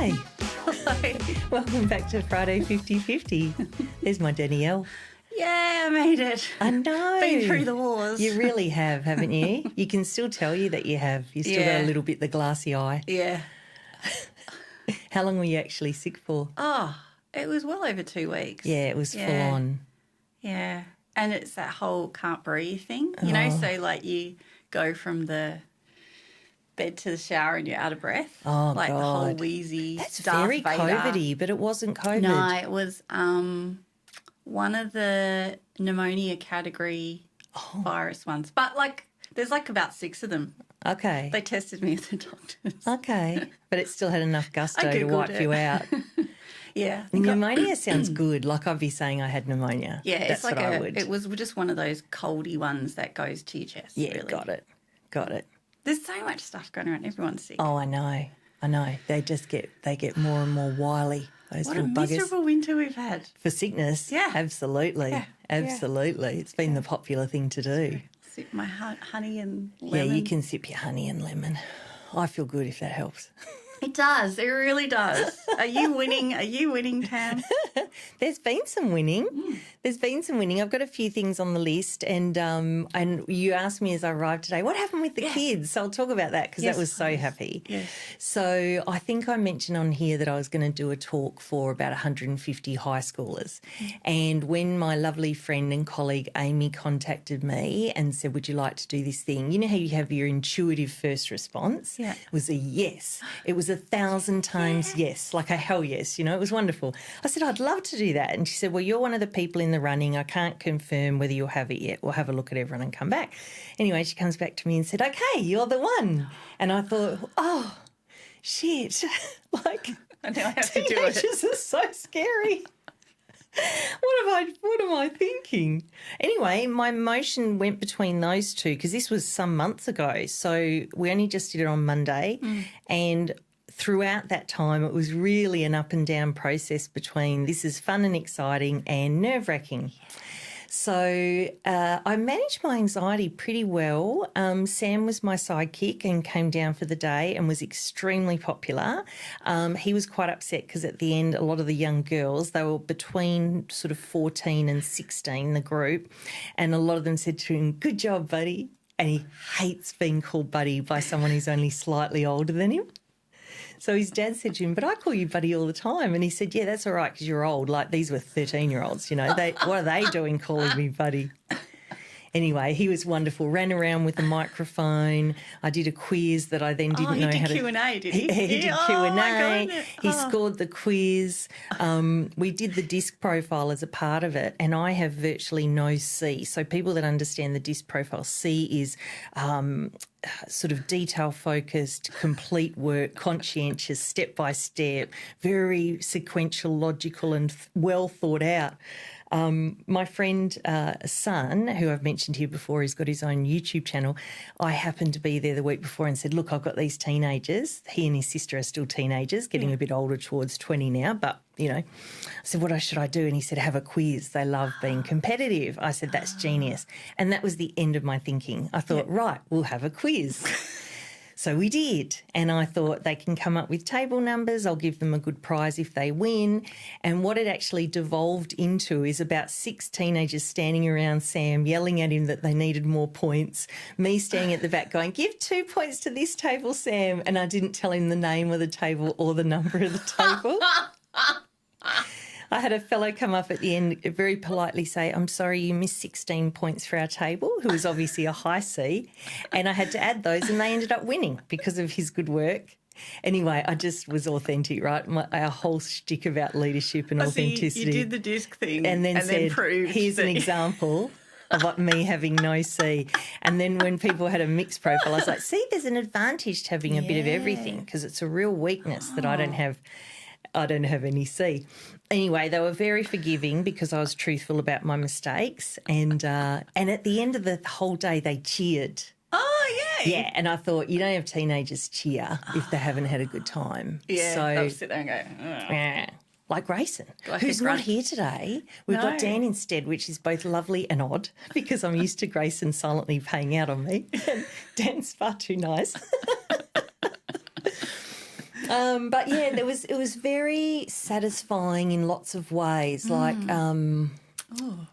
Hi. Hello. Welcome back to Friday 50/50. There's my Danielle. Yeah, I made it. I know. Been through the wars. You really have, haven't you? You can still tell you that you have. You still got a little bit the glassy eye. Yeah. How long were you actually sick for? Oh, it was well over 2 weeks. Yeah, it was full on. Yeah. And it's that whole can't breathe thing, you know, so like you go from the bed to the shower and you're out of breath. Oh, like God. the whole wheezy That's Darth very Vader. COVID-y, but it wasn't COVID. No, it was one of the pneumonia category virus ones. But like there's like about 6 of them. Okay. They tested me at the doctors. Okay. But it still had enough gusto I to Googled wipe it. you out. Yeah. Pneumonia sounds good. Like I'd be saying I had pneumonia. Yeah, That's it's like what I would. it was just one of those coldy ones that goes to your chest. Yeah, really. got it. Got it. There's so much stuff going around. Everyone's sick. Oh, I know. They get more and more wily, those what a little buggers. miserable winter we've had. For sickness, Yeah. Absolutely. Yeah. Absolutely. It's been the popular thing to do. Sip my honey and Yeah, lemon. you can sip your honey and lemon. I feel good if that helps. It does. It really does. Are you winning? Are you winning, Tam? There's been some winning. There's been some winning. I've got a few things on the list, and you asked me as I arrived today, what happened with the kids? So I'll talk about that because that was so happy. Yes. So I think I mentioned on here that I was going to do a talk for about 150 high schoolers. And when my lovely friend and colleague Amy contacted me and said, would you like to do this thing? You know how you have your intuitive first response? Yeah. It was a yes. It was 1,000 times yes, like a hell yes, you know, it was wonderful. I said, I'd love to do that. And she said, well, you're one of the people in the running. I can't confirm whether you'll have it yet. We'll have a look at everyone and come back. Anyway, she comes back to me and said, okay, you're the one. And I thought, oh, shit, like I know I have to do it. teenagers are so scary. What am I thinking? Anyway, my motion went between those two because this was some months ago. So we only just did it on Monday and throughout that time it was really an up and down process between this is fun and exciting and nerve-wracking. So I managed my anxiety pretty well. Sam was my sidekick and came down for the day and was extremely popular. He was quite upset because at the end, a lot of the young girls, they were between sort of 14 and 16, the group, and a lot of them said to him, good job, buddy. And he hates being called buddy by someone who's only slightly older than him. So his dad said to him, but I call you buddy all the time. And he said, yeah, that's all right because you're old. Like these were 13-year-olds, you know. What are they doing calling me buddy? Anyway, he was wonderful. Ran around with a microphone. I did a quiz that I then didn't know how to... He did Q&A, did he? He did Oh, Q&A. my goodness. He scored the quiz. We did the disc profile as a part of it, and I have virtually no C. So people that understand the disc profile, C is sort of detail-focused, complete work, conscientious, step-by-step, very sequential, logical and well thought out. My friend, son, who I've mentioned here before, he's got his own YouTube channel. I happened to be there the week before and said, look, I've got these teenagers. He and his sister are still teenagers, getting a bit older towards 20 now, but, you know. I said, what should I do? And he said, have a quiz. They love being competitive. I said, that's genius. And that was the end of my thinking. I thought, right, we'll have a quiz. So we did, and I thought they can come up with table numbers. I'll give them a good prize if they win. And what it actually devolved into is about 6 teenagers standing around Sam yelling at him that they needed more points, me standing at the back going, give 2 points to this table, Sam. And I didn't tell him the name of the table or the number of the table. I had a fellow come up at the end very politely say, I'm sorry, you missed 16 points for our table, who was obviously a high C, and I had to add those and they ended up winning because of his good work. Anyway, I just was authentic, right? Our whole shtick about leadership and authenticity. You did the disc thing and then said, proved here's an example of what me having no C. And then when people had a mixed profile, I was like, see, there's an advantage to having a bit of everything because it's a real weakness that I don't have any C. Anyway, they were very forgiving because I was truthful about my mistakes. And at the end of the whole day, they cheered. Oh, yay. Yeah, and I thought, you don't have teenagers cheer if they haven't had a good time. Yeah, so, they'll sit there and go, yeah. Like Grayson, Like who's a not grunt. here today. We've got Dan instead, which is both lovely and odd because I'm used to Grayson silently paying out on me. And Dan's far too nice. But yeah, it was very satisfying in lots of ways. Like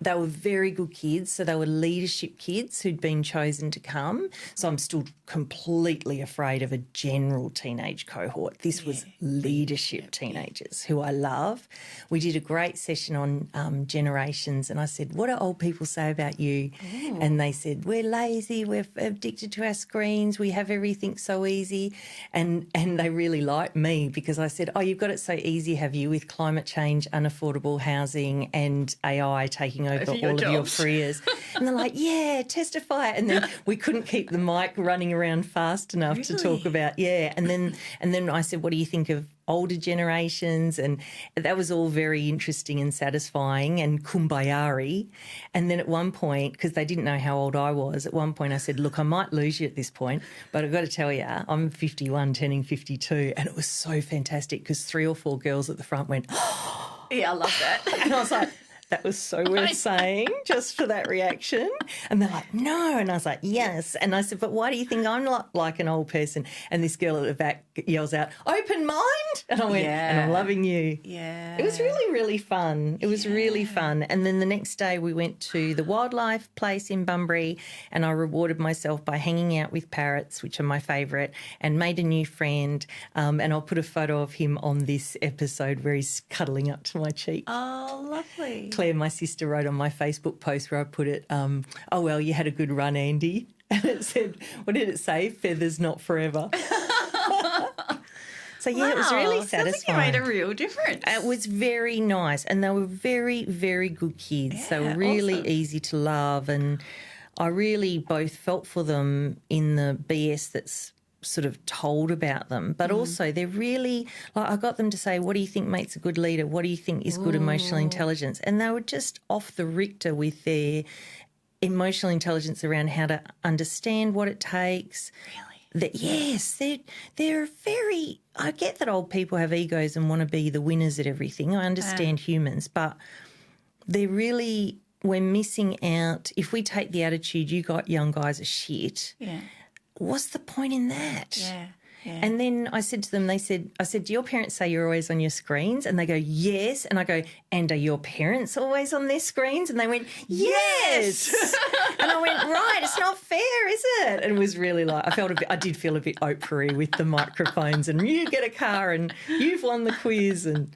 they were very good kids, so they were leadership kids who'd been chosen to come. So I'm still completely afraid of a general teenage cohort. This was leadership teenagers who I love. We did a great session on generations, and I said, what do old people say about you? Ooh. And they said, we're lazy, we're addicted to our screens, we have everything so easy. And they really liked me because I said, oh, you've got it so easy, have you, with climate change, unaffordable housing and AI taking over all of your careers. And they're like, yeah, testify. And then we couldn't keep the mic running around fast enough to talk about, And then I said, what do you think of older generations? And that was all very interesting and satisfying and kumbaya-y. And then at one point, because they didn't know how old I was, at one point I said, look, I might lose you at this point, but I've got to tell you, I'm 51, turning 52. And it was so fantastic because 3 or 4 girls at the front went, oh. Yeah, I love that. And I was like, that was so worth saying just for that reaction. And they're like, no. And I was like, yes. And I said, but why do you think I'm like an old person? And this girl at the back yells out, open mind. And I went, and I'm loving you. Yeah. It was really, really fun. It was really fun. And then the next day we went to the wildlife place in Bunbury and I rewarded myself by hanging out with parrots, which are my favourite, and made a new friend. And I'll put a photo of him on this episode where he's cuddling up to my cheek. Oh, lovely. Claire, my sister, wrote on my Facebook post where I put it, oh, well, you had a good run, Andy. And it said, what did it say? Feathers not forever. So, yeah, it was really satisfying. Sounds like you made a real difference. It was very nice and they were very, very good kids. Yeah, they were really easy to love and I really both felt for them in the BS that's sort of told about them, but also they're really, like I got them to say, what do you think makes a good leader? What do you think is good emotional intelligence? And they were just off the Richter with their emotional intelligence around how to understand what it takes. Really? Yes, they're very, I get that old people have egos and want to be the winners at everything. I understand humans, but they're really, we're missing out. If we take the attitude, you got young guys are shit. Yeah. What's the point in that? Yeah. And then I said to them, I said, do your parents say you're always on your screens? And they go, yes. And I go, and are your parents always on their screens? And they went, yes. And I went, right, it's not fair, is it? And it was really like, I did feel a bit Oprah-y with the microphones and you get a car and you've won the quiz and...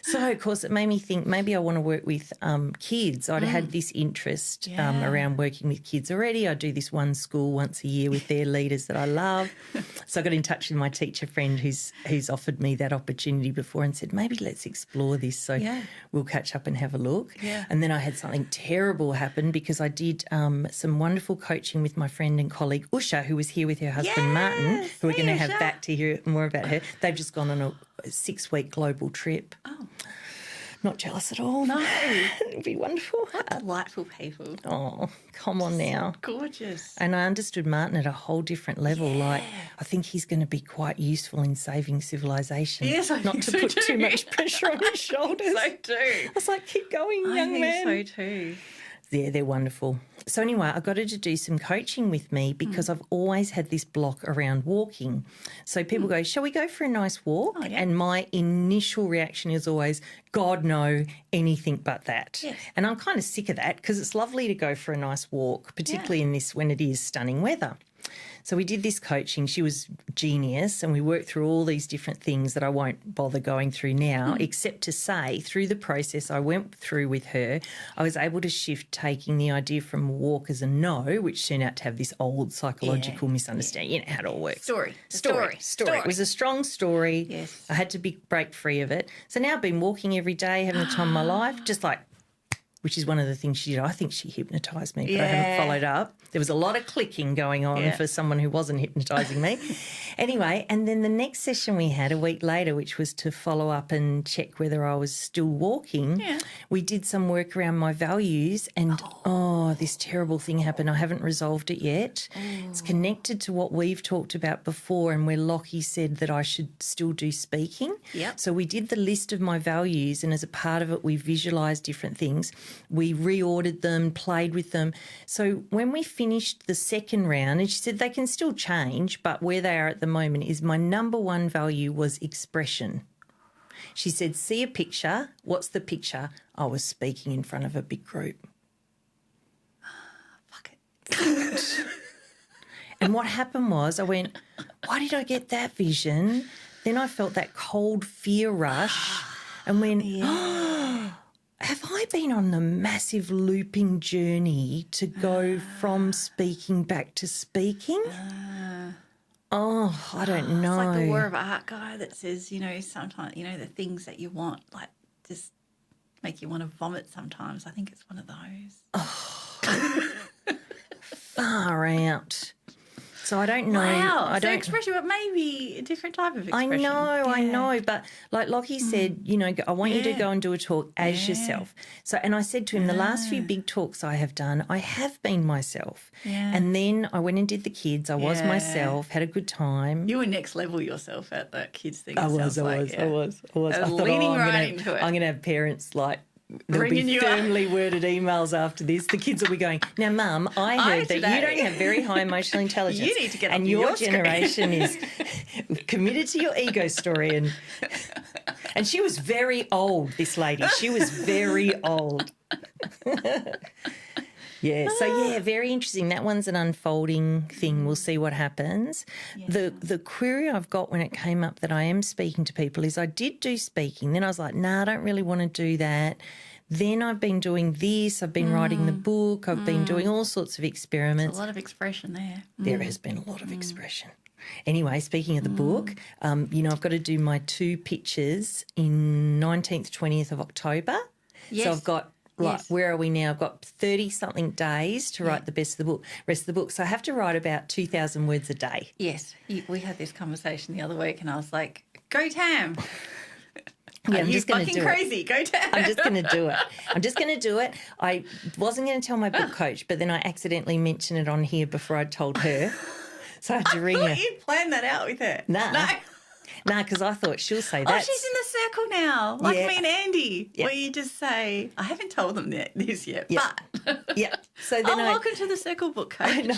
So, of course, it made me think maybe I want to work with kids. I'd had this interest around working with kids already. I do this one school once a year with their leaders that I love. So I got in touch with my teacher friend who's offered me that opportunity before and said, maybe let's explore this. So we'll catch up and have a look. Yeah. And then I had something terrible happen because I did some wonderful coaching with my friend and colleague Usha, who was here with her husband Martin, who we're going to have back to hear more about her. They've just gone on a 6-week global trip. Oh. Not jealous at all. No. It'd be wonderful. What delightful people. Oh, come on now. Gorgeous. And I understood Martin at a whole different level. Yeah. Like, I think he's going to be quite useful in saving civilization. Yes, I Not think to so put too. Too much pressure on his shoulders. I think so too. I was like, keep going, young man. I think so too. Yeah, they're wonderful. So anyway, I got her to do some coaching with me because I've always had this block around walking. So people go, shall we go for a nice walk? Oh, yeah. And my initial reaction is always, God, no, anything but that. Yes. And I'm kind of sick of that because it's lovely to go for a nice walk, particularly in this when it is stunning weather. So we did this coaching. She was genius and we worked through all these different things that I won't bother going through now, except to say through the process I went through with her, I was able to shift taking the idea from walk as a no, which turned out to have this old psychological misunderstanding. You know how it all works. Story. It was a strong story. Yes. I had to break free of it. So now I've been walking every day, having the time of my life, just like, which is one of the things she did. I think she hypnotised me, but I haven't followed up. There was a lot of clicking going on for someone who wasn't hypnotising me. Anyway, and then the next session we had a week later, which was to follow up and check whether I was still walking, we did some work around my values and, this terrible thing happened. I haven't resolved it yet. It's connected to what we've talked about before and where Lockie said that I should still do speaking. Yep. So we did the list of my values and as a part of it we visualised different things. We reordered them, played with them. So when we finished the second round, and she said they can still change, but where they are at the moment is my number one value was expression. She said, see a picture. What's the picture? I was speaking in front of a big group. Fuck it. And what happened was I went, why did I get that vision? Then I felt that cold fear rush and went, have I been on the massive looping journey to go from speaking back to speaking? I don't know. It's like the War of Art guy that says, sometimes, the things that you want, like, just make you want to vomit sometimes. I think it's one of those. Far out. So I don't know. Wow. I don't expression, but maybe a different type of expression. I know. But like Lockie said, I want you to go and do a talk as yourself. So, and I said to him, the last few big talks I have done, I have been myself. Yeah. And then I went and did the kids. I was myself, had a good time. You were next level yourself at that kids thing. I was. I thought, leaning right into it. I'm going to have parents like, there'll be firmly worded emails after this. The kids will be going, now, Mum, I heard that you don't have very high emotional intelligence. You need to get and your generation is committed to your ego story. And she was very old, this lady. She was very old. Very interesting. That one's an unfolding thing. We'll see what happens. Yeah. The query I've got when it came up that I am speaking to people is I did do speaking. Then I was like, I don't really want to do that. Then I've been doing this. I've been writing the book. I've been doing all sorts of experiments. There's a lot of expression there. There has been a lot of expression. Anyway, speaking of the book, I've got to do my 2 pitches in 19th, 20th of October. Yes. So I've got where are we now? I've got 30-something days to write the rest of the book. So I have to write about 2,000 words a day. Yes. We had this conversation the other week and I was like, go Tam. Yeah, I'm just going to do crazy. Go Tam. I'm just going to do it. I wasn't going to tell my book coach, but then I accidentally mentioned it on here before I told her. So I had to ring her. You planned that out with her. No, because I thought she'll say that. Oh, she's in the circle now, like me and Andy, Yeah. where you just say, I haven't told them this yet, Yeah. but... Yeah. So then welcome to the circle book coach. I know.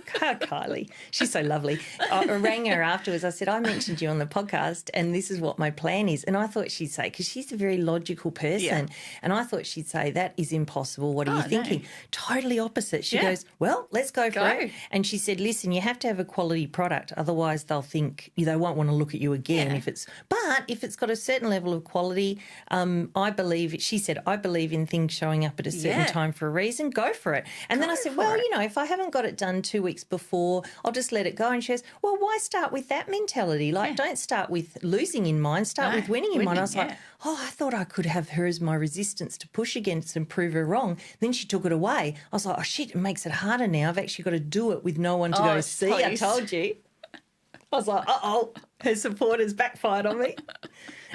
Kylie. She's so lovely. I rang her afterwards. I said, I mentioned you on the podcast and this is what my plan is. And I thought she'd say, because she's a very logical person, and I thought she'd say, that is impossible. What are you thinking? No. Totally opposite. She goes, well, let's go for it. And she said, listen, you have to have a quality product. Otherwise they'll think, they won't want to look at you again if it's got a certain level of quality. She said, I believe in things showing up at a certain time for a reason. Go for it. And then I said, well, if I haven't got it done 2 weeks before, I'll just let it go. And she goes, well, why start with that mentality? Like, don't start with losing in mind, start with winning in mind. I was like, I thought I could have her as my resistance to push against and prove her wrong. Then she took it away. I was like, oh, shit, it makes it harder now. I've actually got to do it with no one to go, see, I told you. I was like, her supporters backfired on me.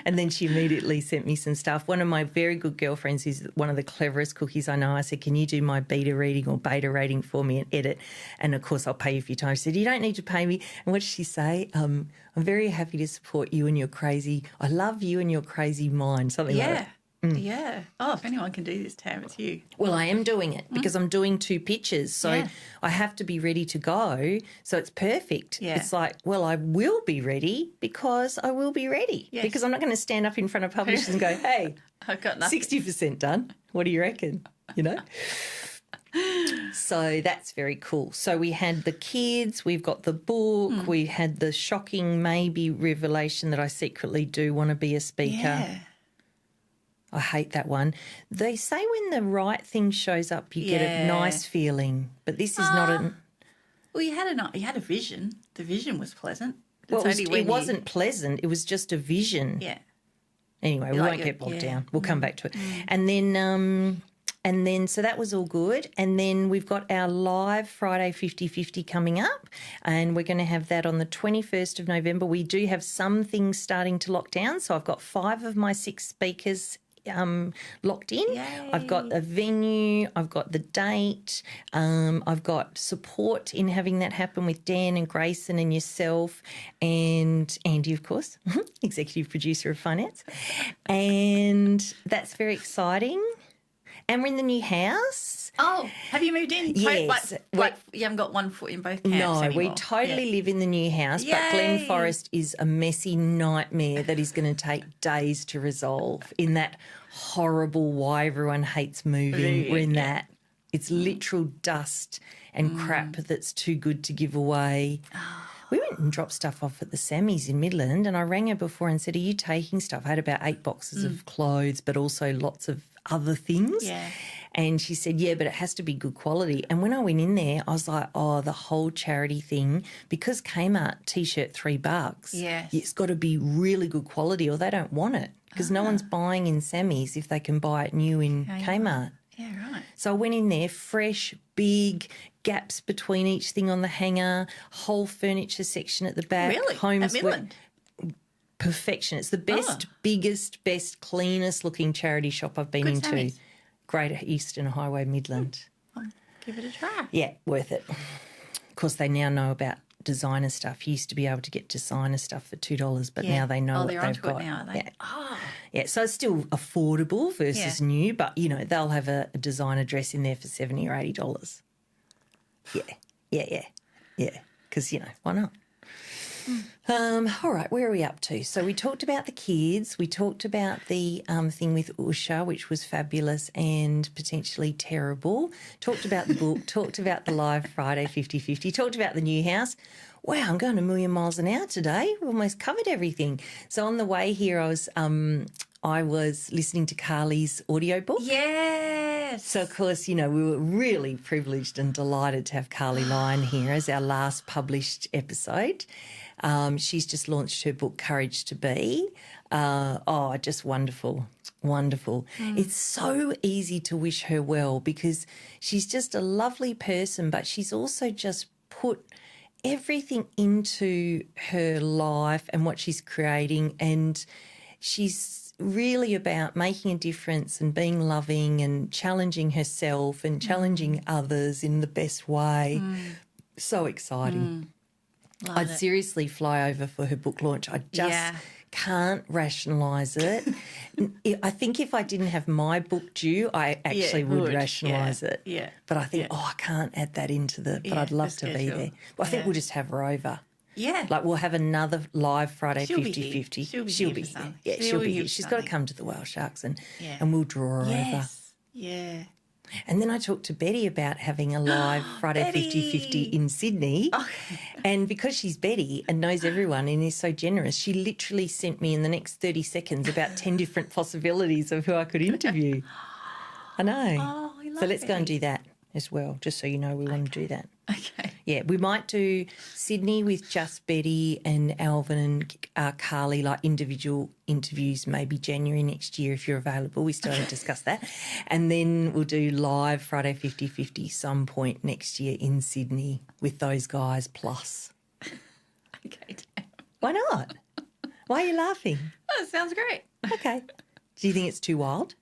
And then she immediately sent me some stuff. One of my very good girlfriends, who's one of the cleverest cookies I know, I said, can you do my beta reading or beta rating for me and edit? And, of course, I'll pay you for your time. She said, you don't need to pay me. And what did she say? I'm very happy to support you and your crazy – I love you and your crazy mind, something like that. Yeah. Oh, if anyone can do this, Tam, it's you. Well, I am doing it because I'm doing 2 pitches. So I have to be ready to go. So it's perfect. Yeah. It's like, well, I will be ready because I will be ready. Yes. Because I'm not going to stand up in front of publishers and go, hey, I've got nothing. 60% done. What do you reckon? So that's very cool. So we had the kids, we've got the book, we had the shocking maybe revelation that I secretly do want to be a speaker. Yeah. I hate that one. They say when the right thing shows up, you get a nice feeling, but this is not a. Well, you had a vision. The vision was pleasant. It wasn't pleasant. It was just a vision. Yeah. Anyway, we won't get bogged down. We'll come back to it, and then so that was all good. And then we've got our live Friday 50/50 coming up, and we're going to have that on the 21st of November. We do have some things starting to lock down, so I've got 5 of my 6 speakers locked in. Yay. I've got a venue, I've got the date, I've got support in having that happen with Dan and Grayson and yourself and Andy, of course, executive producer of finance. And that's very exciting. And we're in the new house. Oh, have you moved in? Yes. Like you haven't got one foot in both camps No, anymore. we totally live in the new house, but Glen Yay. Forest is a messy nightmare that is going to take days to resolve. In that horrible why everyone hates moving, we're in that. It's literal dust and crap that's too good to give away. We went and dropped stuff off at the Sammys in Midland, and I rang her before and said, are you taking stuff? I had about 8 boxes of clothes, but also lots of other things. Yeah. And she said, yeah, but it has to be good quality. And when I went in there, I was like, oh, the whole charity thing, because Kmart T-shirt $3, Yes. it's got to be really good quality or they don't want it because no one's buying in Sammys if they can buy it new in Kmart. Yeah, right. So I went in there, fresh, big, gaps between each thing on the hanger, whole furniture section at the back. Really? At Midland? Perfection. It's the best, biggest, best, cleanest looking charity shop I've been Good into. Sammys. Greater Eastern Highway, Midland. I'll give it a try. Yeah, worth it. Of course, they now know about designer stuff. You used to be able to get designer stuff for $2, but now they know what they're they've onto got. it now, are they? Yeah. Oh, Yeah, so it's still affordable versus Yeah. new, but, you know, they'll have a designer dress in there for $70 or $80. Yeah, because, you know, why not? All right, where are we up to? So we talked about the kids. We talked about the thing with Usha, which was fabulous and potentially terrible. Talked about the book. Talked about the live Friday 50-50. Talked about the new house. Wow, I'm going a million miles an hour today. We almost covered everything. So on the way here, I was listening to Carly's audiobook. yes. So, of course, you know, we were really privileged and delighted to have Carly Lyon here as our last published episode. She's just launched her book, Courage to Be. Just wonderful, wonderful. It's so easy to wish her well because she's just a lovely person, but she's also just put everything into her life and what she's creating, and she's really about making a difference and being loving and challenging herself and challenging others in the best way. So exciting. I'd seriously fly over for her book launch. I just can't rationalise it. I think if I didn't have my book due, I actually would rationalise it. Yeah. But I think, I can't add that into but I'd love to be there. Well, I think we'll just have her over. Yeah. Like we'll have another live Friday She'll be 50-50. here. She'll be here. Yeah, she'll be here. She's got to come to the Whale Sharks and we'll draw her over. Yes. Yeah. And then I talked to Betty about having a live Friday 50-50 in Sydney. And because she's Betty and knows everyone and is so generous, she literally sent me in the next 30 seconds about 10 different possibilities of who I could interview. I know. Oh, I love So let's go and Betty. do that as well, just so you know we want to do that. Okay. Yeah, we might do Sydney with just Betty and Alvin and Carly, like individual interviews, maybe January next year if you're available. We still haven't discussed that. And then we'll do live Friday 50-50 some point next year in Sydney with those guys plus. Okay. Why not? Why are you laughing? Oh, that sounds great. Okay. Do you think it's too wild?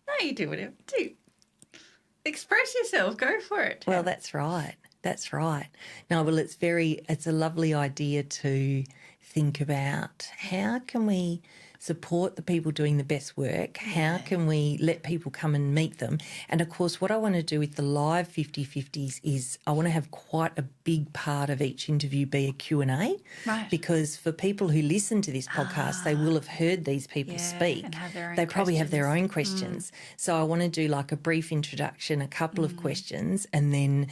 No, you do whatever. Do. Express yourself. Go for it. Well, that's right. That's right. No, well, it's a lovely idea to think about how can we support the people doing the best work? How can we let people come and meet them? And, of course, what I want to do with the live 50-50s is I want to have quite a big part of each interview be a Q&A. Right. Because for people who listen to this podcast, they will have heard these people speak. and have their own they probably have their questions. own questions. So I want to do like a brief introduction, a couple of questions, and then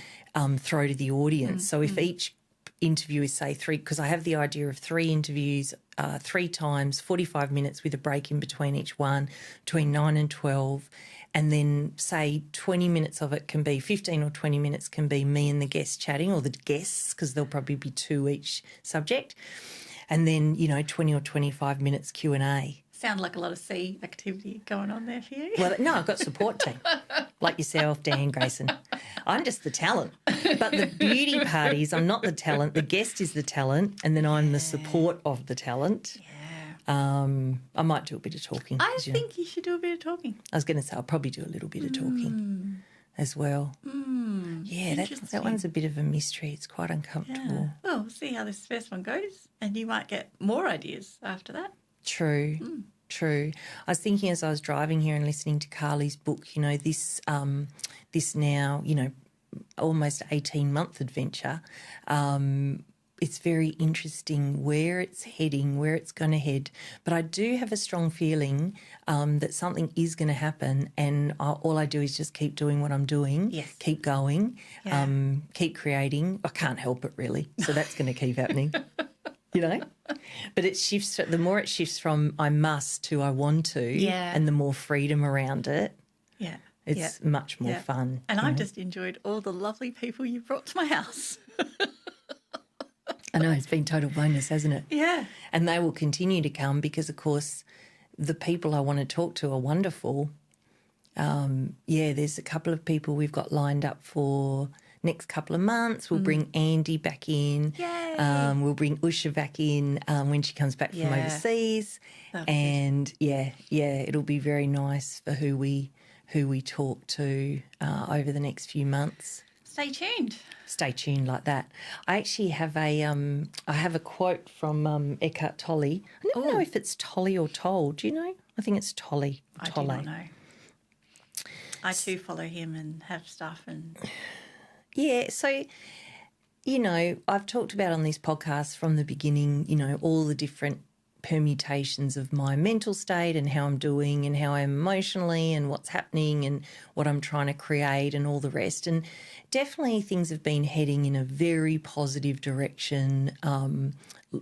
throw to the audience. So if each interview is, say, 3, because I have the idea of 3 interviews, 3 times, 45 minutes with a break in between each one, between 9 and 12, and then, say, 20 minutes of it can be, 15 or 20 minutes can be me and the guests chatting, or the guests, because there'll probably be 2 each subject, and then, 20 or 25 minutes Q&A. Sound like a lot of sea activity going on there for you. Well, no, I've got support team, like yourself, Dan, Grayson. I'm just the talent. But the beauty part is I'm not the talent. The guest is the talent, and then I'm the support of the talent. Yeah. I might do a bit of talking. I think you should do a bit of talking. I was going to say I'll probably do a little bit of talking as well. Yeah, that one's a bit of a mystery. It's quite uncomfortable. Well, we'll see how this first one goes, and you might get more ideas after that. True. true. I was thinking as I was driving here and listening to Carly's book, you know, this now, you know, almost 18-month adventure, it's very interesting where it's heading, where it's going to head. But I do have a strong feeling that something is going to happen, and all I do is just keep doing what I'm doing, Yes. keep going, Yeah. keep creating. I can't help it really, so that's going to keep happening, you know. But it shifts. The more it shifts from I must to I want to, Yeah. and the more freedom around it, Yeah. it's much more fun. And you I've know? just enjoyed all the lovely people you brought to my house. I know, it's been total bonus, hasn't it? Yeah. And they will continue to come because, of course, the people I want to talk to are wonderful. There's a couple of people we've got lined up for next couple of months. We'll bring Andy back in. Yay. We'll bring Usha back in when she comes back from Yeah. overseas. That'll be And it'll be very nice for who we talk to over the next few months. Stay tuned. Stay tuned like that. I actually have a quote from Eckhart Tolle. I never know if it's Tolle or Toll. Do you know? I think it's Tolle. I do not know. I too follow him and have stuff and Yeah, so, you know, I've talked about on this podcast from the beginning, you know, all the different permutations of my mental state and how I'm doing and how I'm emotionally and what's happening and what I'm trying to create and all the rest. And definitely things have been heading in a very positive direction.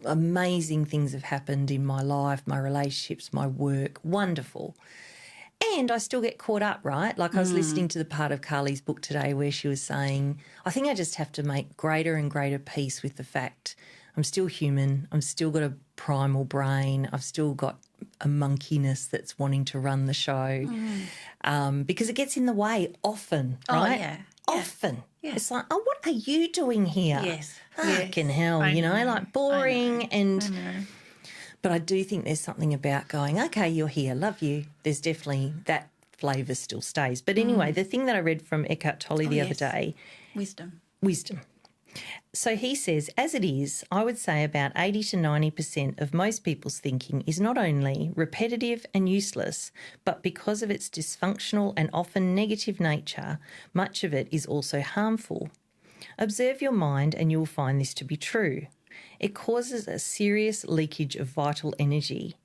Amazing things have happened in my life, my relationships, my work. Wonderful. And I still get caught up, right? Like I was listening to the part of Carly's book today where she was saying, I think I just have to make greater and greater peace with the fact I'm still human. I've still got a primal brain. I've still got a monkeyness that's wanting to run the show because it gets in the way often, right? Oh, yeah. Often. Yeah. It's like, oh, what are you doing here? Yes. Fucking hell, you know, like boring and... I know. But I do think there's something about going, okay, you're here, love you. There's definitely that flavour still stays. But anyway, the thing that I read from Eckhart Tolle the other day, Wisdom. So he says, as it is, I would say about 80 to 90% of most people's thinking is not only repetitive and useless, but because of its dysfunctional and often negative nature, much of it is also harmful. Observe your mind and you will find this to be true. It causes a serious leakage of vital energy.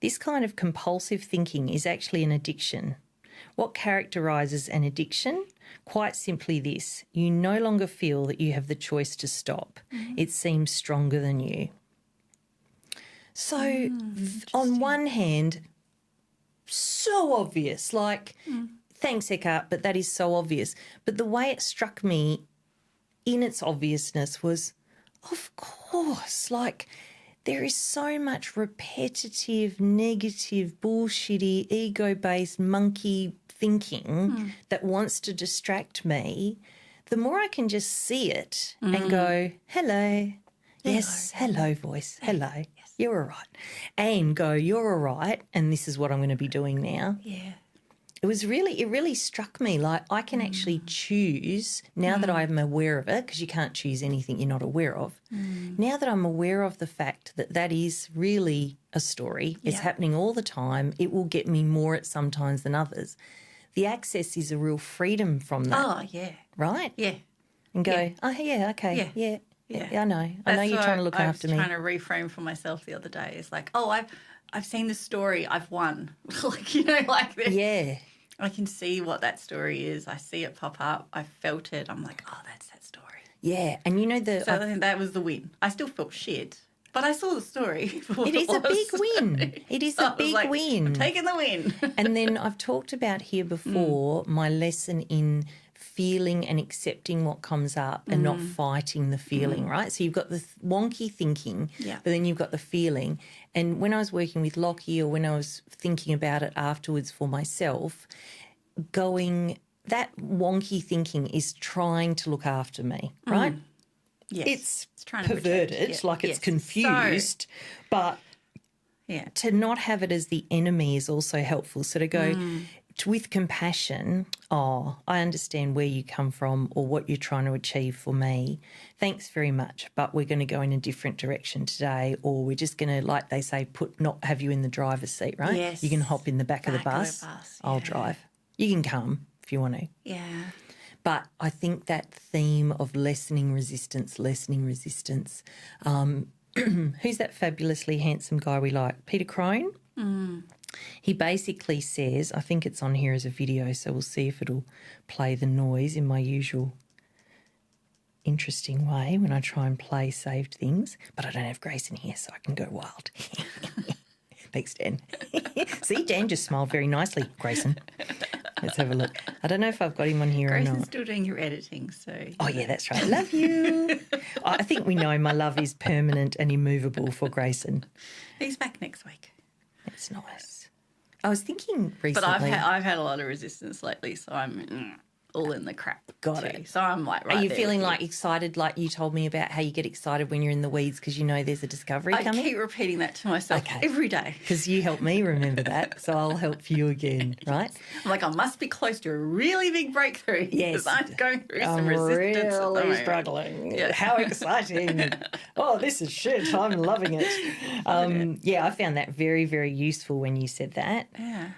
This kind of compulsive thinking is actually an addiction. What characterises an addiction? Quite simply this: you no longer feel that you have the choice to stop. It seems stronger than you. So on one hand, so obvious, like, thanks Eckhart, but that is so obvious. But the way it struck me in its obviousness was, of course, like there is so much repetitive, negative, bullshitty, ego-based monkey thinking that wants to distract me. The more I can just see it and go, hello, yes, hello voice, hello, yes. You're all right. And go, you're all right, and this is what I'm going to be doing now. Yeah. It really struck me, like I can actually choose now that I'm aware of it, because you can't choose anything you're not aware of. Now that I'm aware of the fact that that is really a story, it's happening all the time, it will get me more at some times than others. The access is a real freedom from that. Oh, yeah. Right? Yeah. And go, Yeah. oh, yeah, okay, yeah, I know. I know That's you're what trying to look after me. I was trying to reframe for myself the other day. It's like, oh, I've seen the story. I've won. Like, you know, like this. Yeah. I can see what that story is. I see it pop up. I felt it. I'm like, oh, that's that story. Yeah. And you know So I think that was the win. I still felt shit, but I saw the story. For what it is a was. big win. It is a big like, win. I'm taking the win. And then I've talked about here before my lesson in feeling and accepting what comes up and not fighting the feeling, right? So you've got the wonky thinking, but then you've got the feeling. And when I was working with Lockie, or when I was thinking about it afterwards for myself, going, that wonky thinking is trying to look after me, right? Yes. It's trying to perverted, protect. like it's Yes. confused, but Yeah. to not have it as the enemy is also helpful. So to go, with compassion, oh, I understand where you come from or what you're trying to achieve for me. Thanks very much, but we're going to go in a different direction today, or we're just going to, like they say, not have you in the driver's seat, right? Yes. You can hop in the back of the bus. I'll drive. You can come if you want to. Yeah. But I think that theme of lessening resistance, who's that fabulously handsome guy we like? Peter Crone? He basically says, I think it's on here as a video, so we'll see if it'll play the noise in my usual interesting way when I try and play saved things. But I don't have Grace in here, so I can go wild. Thanks, Dan. See, Dan just smiled very nicely, Grayson. Let's have a look. I don't know if I've got him on here or not. Grayson's still doing your editing, so... Oh, yeah, that's right. Love you. I think we know my love is permanent and immovable for Grayson. He's back next week. That's nice. I was thinking recently... But I've had a lot of resistance lately, so I'm all in the crap. Got too. it. So I'm like, right Are you there feeling with like excited, like you told me about how you get excited when you're in the weeds because you know there's a discovery coming? I keep repeating that to myself every day. Because you help me remember that, so I'll help you again, right? I'm like, I must be close to a really big breakthrough. Yes. Because I'm going through some resistance at the really moment. struggling. Yeah. How exciting. Oh, this is shit. I'm loving it. Yeah, I found that very, very useful when you said that. Yeah.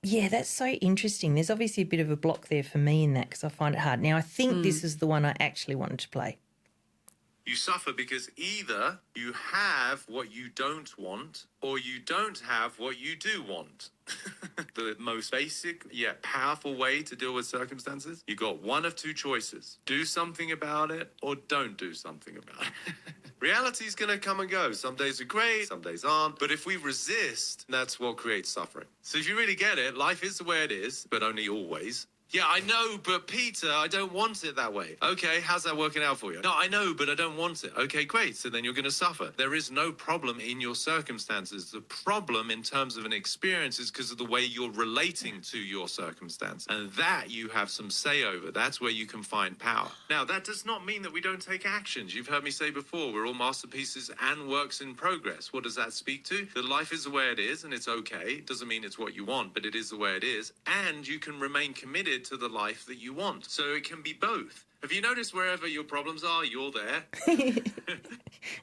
Yeah, that's so interesting. There's obviously a bit of a block there for me in that because I find it hard. Now, I think this is the one I actually wanted to play. You suffer because either you have what you don't want or you don't have what you do want. The most basic yet powerful way to deal with circumstances, you got one of two choices. Do something about it or don't do something about it. Reality's going to come and go. Some days are great, some days aren't. But if we resist, that's what creates suffering. So if you really get it, life is the way it is, but only always. Yeah, I know, but Peter, I don't want it that way. Okay, how's that working out for you? No, I know, but I don't want it. Okay, great. So then you're going to suffer. There is no problem in your circumstances. The problem in terms of an experience is because of the way you're relating to your circumstance. And that you have some say over. That's where you can find power. Now, that does not mean that we don't take actions. You've heard me say before, we're all masterpieces and works in progress. What does that speak to? That life is the way it is and it's okay. It doesn't mean it's what you want, but it is the way it is. And you can remain committed to the life that you want. So it can be both. Have you noticed wherever your problems are, you're there? I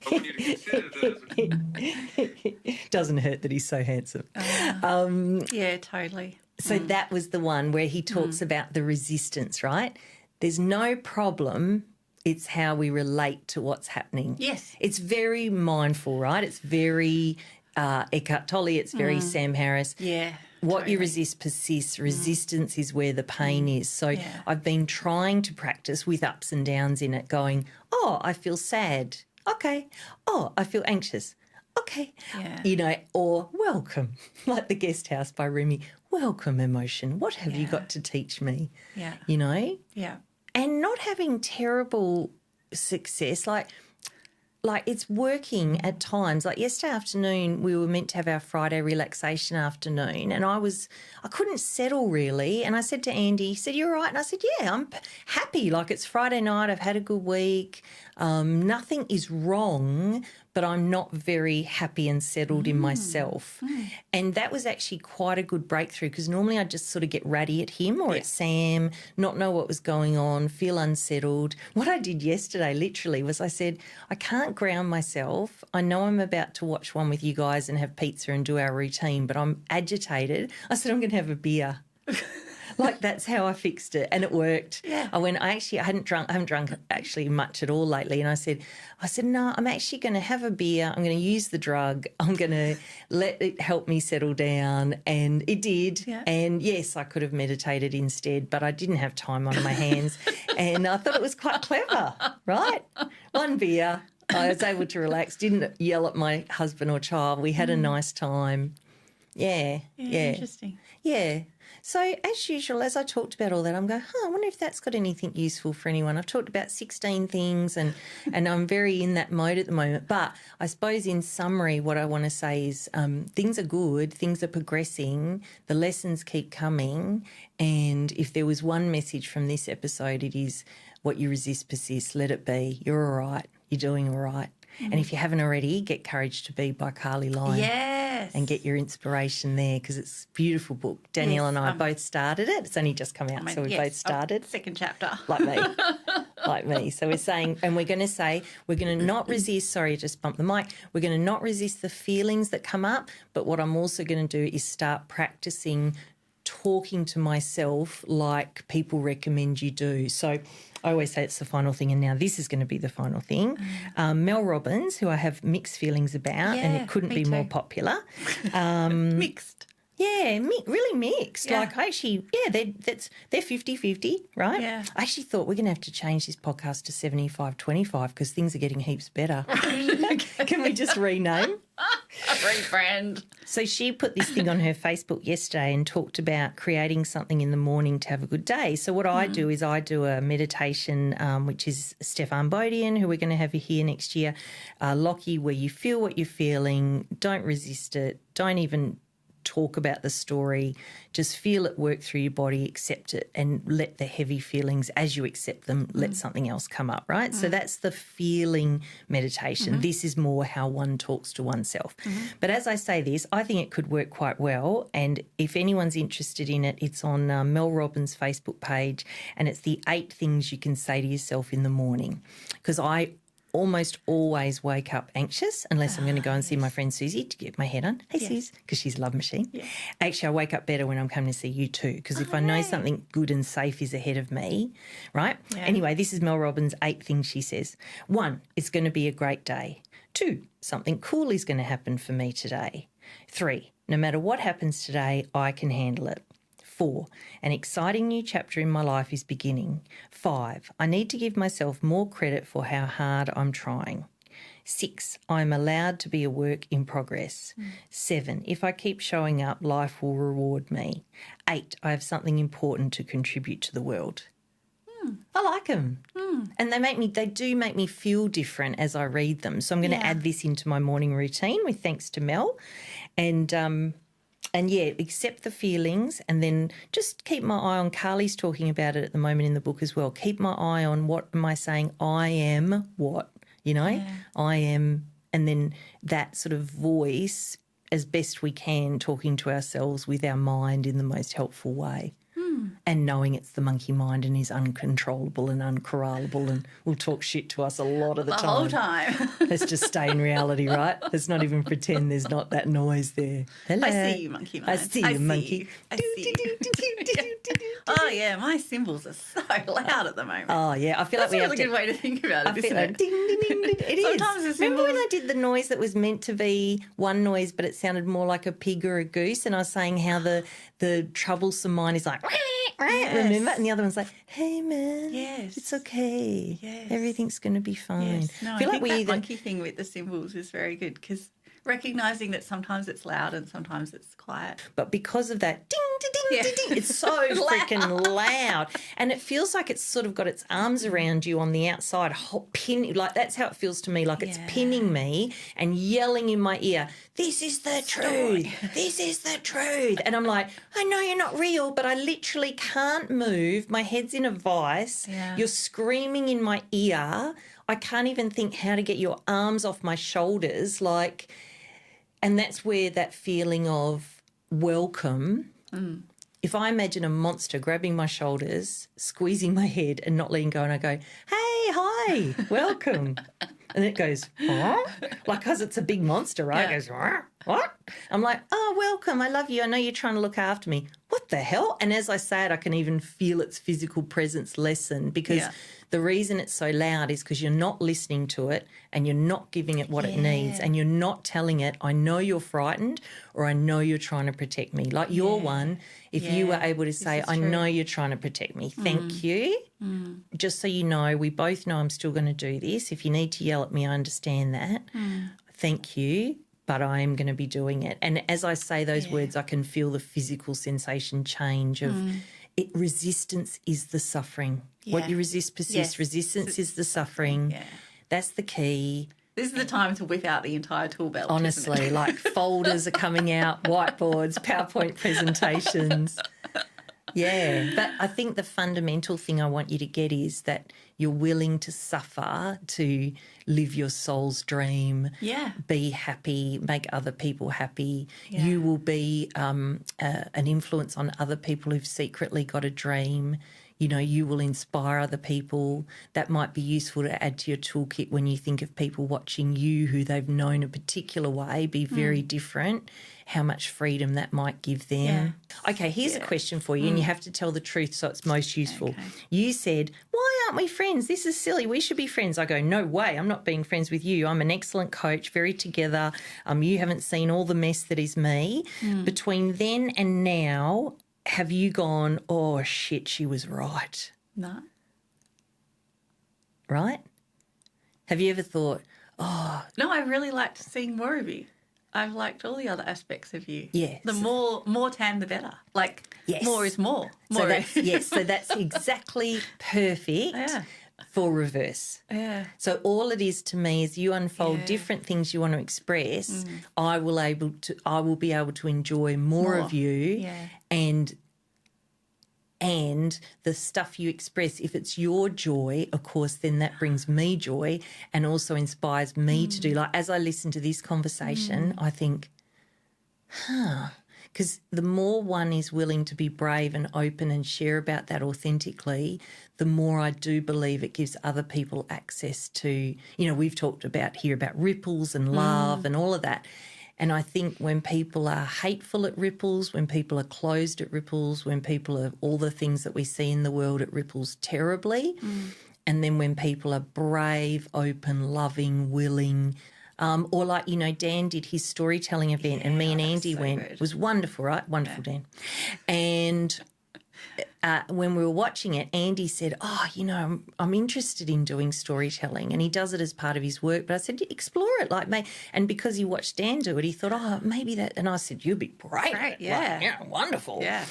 want you to consider that. Doesn't hurt that he's so handsome. Yeah, totally. So that was the one where he talks about the resistance, right? There's no problem. It's how we relate to what's happening. Yes. It's very mindful, right? It's very Eckhart Tolle. It's very Sam Harris. Yeah. What you resist persists. Resistance is where the pain is. So I've been trying to practice with ups and downs in it, going, oh, I feel sad. Okay. Oh, I feel anxious. Okay. Yeah. You know, or welcome, like The Guest House by Rumi. Welcome, emotion. What have you got to teach me? Yeah. You know? Yeah. And not having terrible success, like it's working at times. Like yesterday afternoon, we were meant to have our Friday relaxation afternoon, and I couldn't settle really. And I said to Andy, he said, "You're right." And I said, "Yeah, I'm happy. Like it's Friday night. I've had a good week. Nothing is wrong, but I'm not very happy and settled in myself." And that was actually quite a good breakthrough because normally I just sort of get ratty at him or at Sam, not know what was going on, feel unsettled. What I did yesterday literally was I said, I can't ground myself. I know I'm about to watch one with you guys and have pizza and do our routine, but I'm agitated. I said, I'm going to have a beer. Like that's how I fixed it, and it worked. Yeah. I haven't drunk actually much at all lately, and I said, no, I'm actually going to have a beer. I'm going to use the drug. I'm going to let it help me settle down, and it did. Yeah. And yes, I could have meditated instead, but I didn't have time on my hands, and I thought it was quite clever, right? One beer, I was able to relax. Didn't yell at my husband or child. We had a nice time. Yeah. Interesting. Yeah. So as usual, as I talked about all that, I'm going, I wonder if that's got anything useful for anyone. I've talked about 16 things and I'm very in that mode at the moment. But I suppose in summary, what I want to say is things are good, things are progressing, the lessons keep coming. And if there was one message from this episode, it is what you resist persists, let it be. You're all right. You're doing all right. And if you haven't already, get Courage to Be by Carly Lyon. Yeah. and get your inspiration there, because it's a beautiful book. Danielle and I both started it. It's only just come out, so we both started. Second chapter. Like me. Like me. So we're saying, and we're going to say, we're going to not resist, sorry, I just bumped the mic. We're going to not resist the feelings that come up, but what I'm also going to do is start practicing talking to myself like people recommend you do. So I always say it's the final thing, and now this is going to be the final thing. Mel Robbins, who I have mixed feelings about, and it couldn't be more popular. Mixed. Yeah, really mixed. Yeah. Like I actually, they're 50-50, right? Yeah. I actually thought we're going to have to change this podcast to 75-25 because things are getting heaps better. Can we just rename? A rebrand. So she put this thing on her Facebook yesterday and talked about creating something in the morning to have a good day. So what I do is I do a meditation, which is Stefan Bodian, who we're going to have here next year, Lockie, where you feel what you're feeling, don't resist it, don't even talk about the story, just feel it work through your body, accept it, and let the heavy feelings, as you accept them, let something else come up, right? So that's the feeling meditation. This is more how one talks to oneself. But as I say this, I think it could work quite well, and if anyone's interested in it, it's on Mel Robbins' Facebook page, and it's the 8 things you can say to yourself in the morning, because I almost always wake up anxious unless I'm going to go and see my friend Susie to get my head on. Hey, Suze, because she's a love machine. Yeah. Actually, I wake up better when I'm coming to see you too, because if I know something good and safe is ahead of me, right? Yeah. Anyway, this is Mel Robbins' 8 things she says. 1, it's going to be a great day. 2, something cool is going to happen for me today. 3, no matter what happens today, I can handle it. 4, an exciting new chapter in my life is beginning. 5, I need to give myself more credit for how hard I'm trying. 6, I'm allowed to be a work in progress. 7, if I keep showing up, life will reward me. 8, I have something important to contribute to the world. I like them. And they do make me feel different as I read them. So I'm going to add this into my morning routine with thanks to Mel. And yeah, accept the feelings, and then just keep my eye on, Carly's talking about it at the moment in the book as well, keep my eye on what am I saying, I am what, I am, and then that sort of voice as best we can, talking to ourselves with our mind in the most helpful way. And knowing it's the monkey mind and is uncontrollable and uncorrallable and will talk shit to us a lot of the time. The whole time. Let's just stay in reality, right? Let's not even pretend there's not that noise there. Hello. I see you, monkey mind. I see you, monkey. I see you. Oh, yeah, my cymbals are so loud at the moment. Oh, yeah. I feel That's like we a really good way to think about it, isn't it? Ding, ding, ding, ding. It is. Sometimes the Remember when cymbals... I did the noise that was meant to be one noise but it sounded more like a pig or a goose, and I was saying how the troublesome mind is like... Yes. Remember? And the other one's like, hey, man, yes, it's okay. Yes. Everything's going to be fine. Yes. No, I think that monkey thing with the cymbals is very good, because recognising that sometimes it's loud and sometimes it's quiet. But because of that ding, ding, ding, ding, ding, it's so freaking loud. And it feels like it's sort of got its arms around you on the outside, pinning, like that's how it feels to me, like it's pinning me and yelling in my ear, this is the truth, this is the truth. And I'm like, I know you're not real, but I literally can't move. My head's in a vice. Yeah. You're screaming in my ear. I can't even think how to get your arms off my shoulders, like... And that's where that feeling of welcome, if I imagine a monster grabbing my shoulders, squeezing my head and not letting go, and I go, hey, hi, welcome. And it goes, huh? Like, because it's a big monster, right? Yeah. It goes, what? I'm like, oh, welcome, I love you. I know you're trying to look after me. What the hell? And as I say it, I can even feel its physical presence lessen, because the reason it's so loud is because you're not listening to it and you're not giving it what it needs, and you're not telling it, I know you're frightened, or I know you're trying to protect me. Like your one, if you were able to say, I know you're trying to protect me, thank you. Just so you know, we both know I'm still going to do this. If you need to yell at me, I understand that. Thank you, but I am going to be doing it. And as I say those words, I can feel the physical sensation change of it. Resistance is the suffering. What you resist persists. Resistance is the suffering. That's the key. This is the time to whip out the entire tool belt. Honestly, like folders are coming out, whiteboards, PowerPoint presentations. Yeah, but I think the fundamental thing I want you to get is that you're willing to suffer to live your soul's dream, Yeah. be happy, make other people happy. Yeah. You will be an influence on other people who've secretly got a dream. You know, you will inspire other people. That might be useful to add to your toolkit when you think of people watching you who they've known a particular way be very different, how much freedom that might give them. Yeah. Okay, here's a question for you, and you have to tell the truth so it's most useful. Okay. You said, why aren't we friends? This is silly. We should be friends. I go, no way. I'm not being friends with you. I'm an excellent coach, very together. You haven't seen all the mess that is me. Between then and now, have you gone, oh, shit, she was right? No. Right? Have you ever thought, No, I really liked seeing more of you. I've liked all the other aspects of you. Yes. The more tan, the better. Like, Yes. more is more. so More that's, yes, so that's exactly perfect Yeah. for reverse. Yeah. So all it is to me is you unfold Yeah. different things you want to express. I will be able to enjoy more of you, Yeah. and the stuff you express. If it's your joy, of course, then that brings me joy and also inspires me to do. Like as I listen to this conversation, I think, because the more one is willing to be brave and open and share about that authentically, the more I do believe it gives other people access to, you know, we've talked about here about ripples and love and all of that. And I think when people are hateful at ripples, when people are closed at ripples, when people are all the things that we see in the world, it ripples terribly. And then when people are brave, open, loving, willing, or like, you know, Dan did his storytelling event and me and Andy so went. good. It was wonderful, right? Wonderful, Dan. And when we were watching it, Andy said, you know, I'm interested in doing storytelling, and he does it as part of his work. But I said, explore it. And because he watched Dan do it, he thought, maybe that. And I said, you'd be great. Great, at it. yeah. Like, yeah, wonderful. Yeah.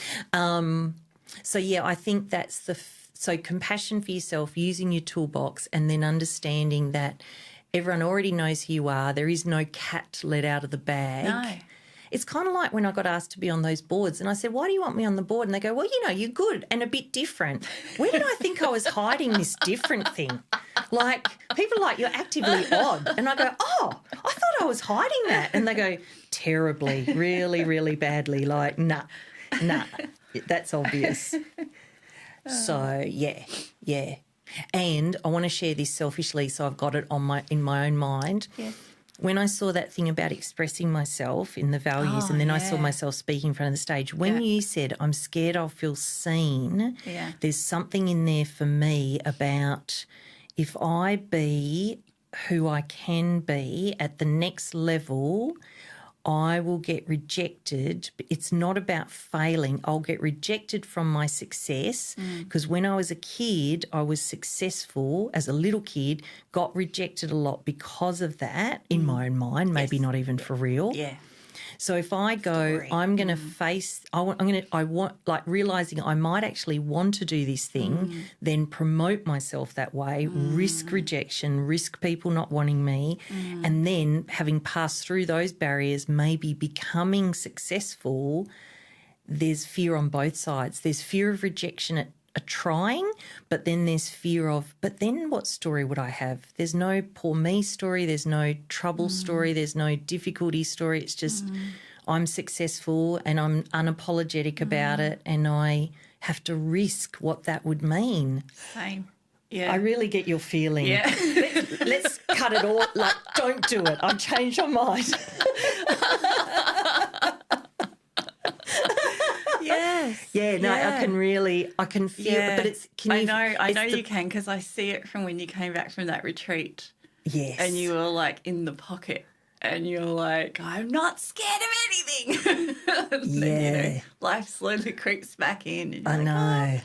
So, yeah, I think that's so compassion for yourself, using your toolbox, and then understanding that everyone already knows who you are. There is no cat let out of the bag. No. It's kind of like when I got asked to be on those boards and I said, why do you want me on the board? And they go, well, you know, you're good and a bit different. Where did I think I was hiding this different thing? Like, people are like, you're actively odd. And I go, I thought I was hiding that. And they go, terribly, really, really badly. Like, nah, that's obvious. So, yeah. And I want to share this selfishly, so I've got it in my own mind. Yeah. When I saw that thing about expressing myself in the values, and then I saw yeah. myself speaking in front of the stage, when you said, I'm scared I'll feel seen, there's something in there for me about if I be who I can be at the next level, I will get rejected. It's not about failing. I'll get rejected from my success because when I was a kid, I was successful as a little kid, got rejected a lot because of that in my own mind, maybe not even for real. Yeah. So if I go, I'm going to face, realizing I might actually want to do this thing, then promote myself that way, risk rejection, risk people not wanting me, and then having passed through those barriers, maybe becoming successful, there's fear on both sides. There's fear of rejection at trying, but then there's fear of, but then what story would I have? There's no poor me story, there's no trouble story, there's no difficulty story. It's just I'm successful and I'm unapologetic about it, and I have to risk what that would mean. Same. Yeah. I really get your feeling. Yeah. Let's cut it all. Like, don't do it. I've changed my mind. Yes. Yeah, no, I can feel it, but it's, I know you can, because I see it from when you came back from that retreat. Yes. And you were like in the pocket and you're like, I'm not scared of anything. And then, life slowly creeps back in. And you're I like, know. oh.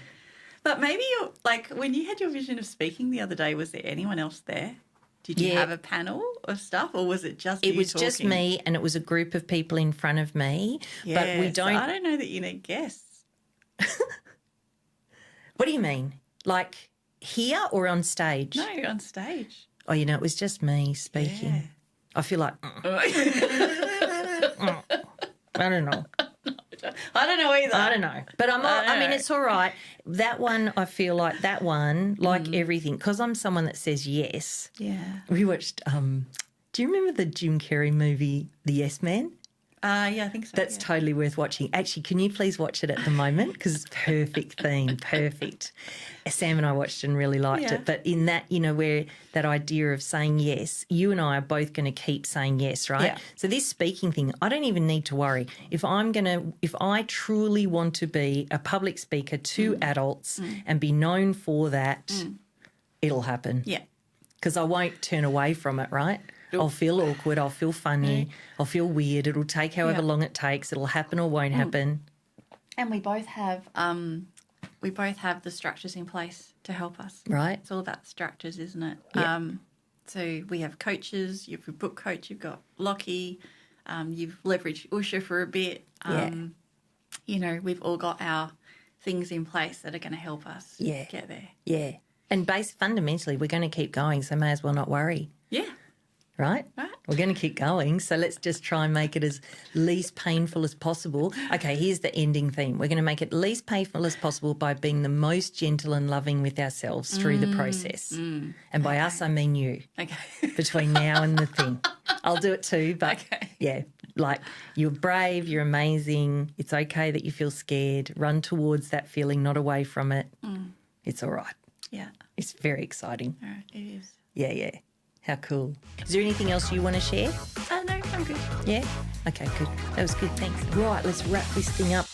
But maybe you're like, when you had your vision of speaking the other day, was there anyone else there? Did you have a panel of stuff, or was it just It you was talking? just me, and it was a group of people in front of me. But we don't. So I don't know that you need guests. What do you mean? Like here or on stage? No, on stage. Oh, it was just me speaking. Yeah. I feel like I don't know. I don't know either. I don't know. But I mean, it's all right. That one, I feel like like everything, because I'm someone that says yes. Yeah. We watched, do you remember the Jim Carrey movie, The Yes Man? Yeah, I think so. That's totally worth watching. Actually, can you please watch it at the moment? Because it's perfect theme, perfect. Sam and I watched and really liked it. But in that, where that idea of saying yes, you and I are both going to keep saying yes, right? Yeah. So this speaking thing, I don't even need to worry. If I truly want to be a public speaker to adults and be known for that, it'll happen. Yeah. Because I won't turn away from it, right? I'll feel awkward. I'll feel funny. I'll feel weird. It'll take however long it takes. It'll happen or won't happen. And we both have the structures in place to help us. Right. It's all about structures, isn't it? Yeah. So we have coaches. You've a book coach. You've got Lockie. You've leveraged Usha for a bit. We've all got our things in place that are going to help us get there. Yeah. And fundamentally, we're going to keep going, so may as well not worry. Yeah. Right? We're going to keep going, so let's just try and make it as least painful as possible. Okay, here's the ending theme. We're going to make it least painful as possible by being the most gentle and loving with ourselves through the process. And by us, I mean you. Okay. Between now and the thing. I'll do it too, but like you're brave, you're amazing. It's okay that you feel scared. Run towards that feeling, not away from it. It's all right. Yeah. It's very exciting. All right, it is. Yeah. How cool. Is there anything else you want to share? No, I'm good. Yeah? Okay, good. That was good, thanks. Right, let's wrap this thing up.